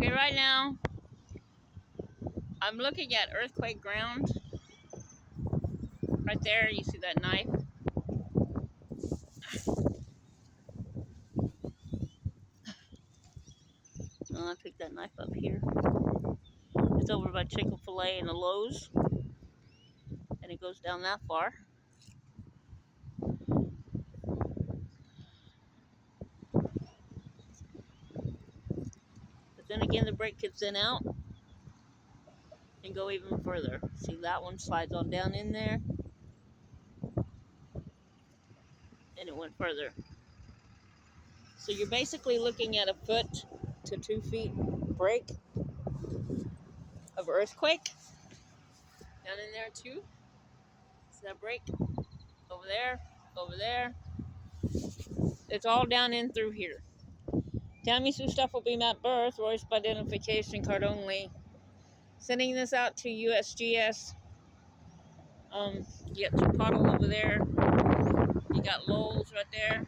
Okay, right now, I'm looking at earthquake ground. Right there, you see that knife? I picked that knife up here. It's over by Chick-fil-A and the Lowe's. And it goes down that far. But then again, the break kicks in out and go even further. See, that one slides on down in there. And it went further. So you're basically looking at a 1 to 2 feet break of earthquake. Down in there too. See that break? Over there, over there. It's all down in through here. Tammy Sue stuff will be at birth, Royce by identification card only. Sending this out to USGS. You got Chipotle over there. You got Lowell's right there.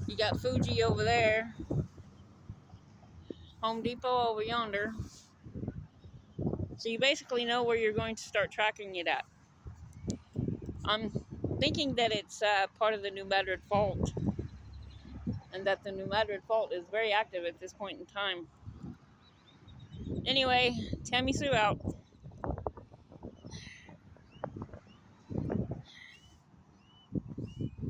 You got Fuji over there. Home Depot over yonder. So you basically know where you're going to start tracking it at. I'm thinking that it's part of the New Madrid fault. And that the New Madrid fault is very active at this point in time. Anyway, Tammy Sue out.